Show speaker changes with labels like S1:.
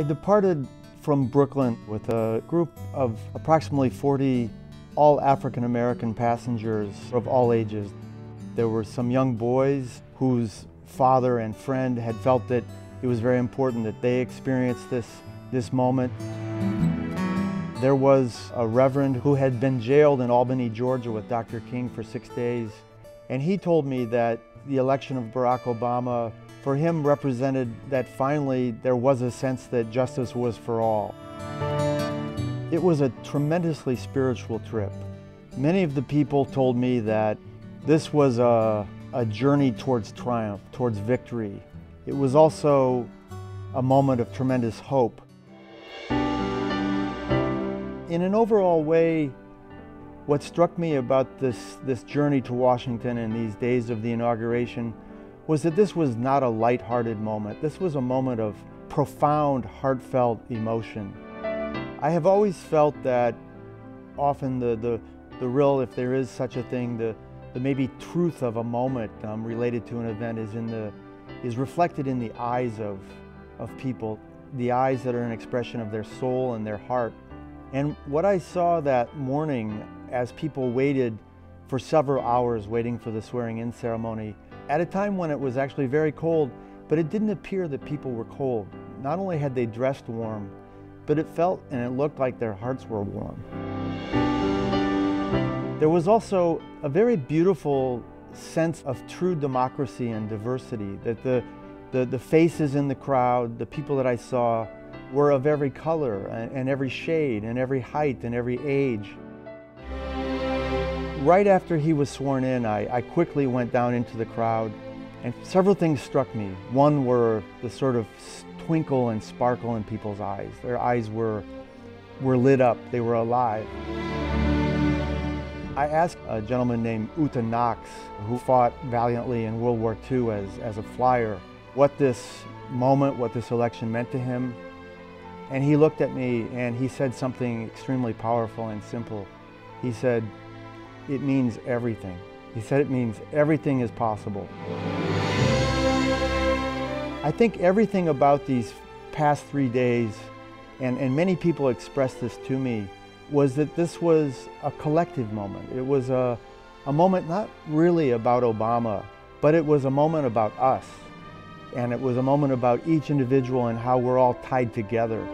S1: I departed from Brooklyn with a group of approximately 40 all African American passengers of all ages. There were some young boys whose father and friend had felt that it was very important that they experience this moment. There was a reverend who had been jailed in Albany, Georgia with Dr. King for 6 days, and he told me that the election of Barack Obama for him represented that finally there was a sense that justice was for all. It was a tremendously spiritual trip. Many of the people told me that this was a journey towards triumph, towards victory. It was also a moment of tremendous hope. In an overall way, what struck me about this journey to Washington and these days of the inauguration was that this was not a lighthearted moment. This was a moment of profound, heartfelt emotion. I have always felt that often the real, if there is such a thing, the maybe truth of a moment related to an event is reflected in the eyes of people, the eyes that are an expression of their soul and their heart. And what I saw that morning as people waited for several hours waiting for the swearing-in ceremony, at a time when it was actually very cold, but it didn't appear that people were cold. Not only had they dressed warm, but it felt and it looked like their hearts were warm. There was also a very beautiful sense of true democracy and diversity, that the faces in the crowd, the people that I saw, were of every color and every shade and every height and every age. Right after he was sworn in, I quickly went down into the crowd, and several things struck me. One were the sort of twinkle and sparkle in people's eyes. Their eyes were lit up, they were alive. I asked a gentleman named Uta Knox, who fought valiantly in World War II as a flyer, what this moment, what this election meant to him. And he looked at me and he said something extremely powerful and simple. He said, "It means everything." He said it means everything is possible. I think everything about these past 3 days, and many people expressed this to me, was that this was a collective moment. It was a moment not really about Obama, but it was a moment about us. And it was a moment about each individual and how we're all tied together.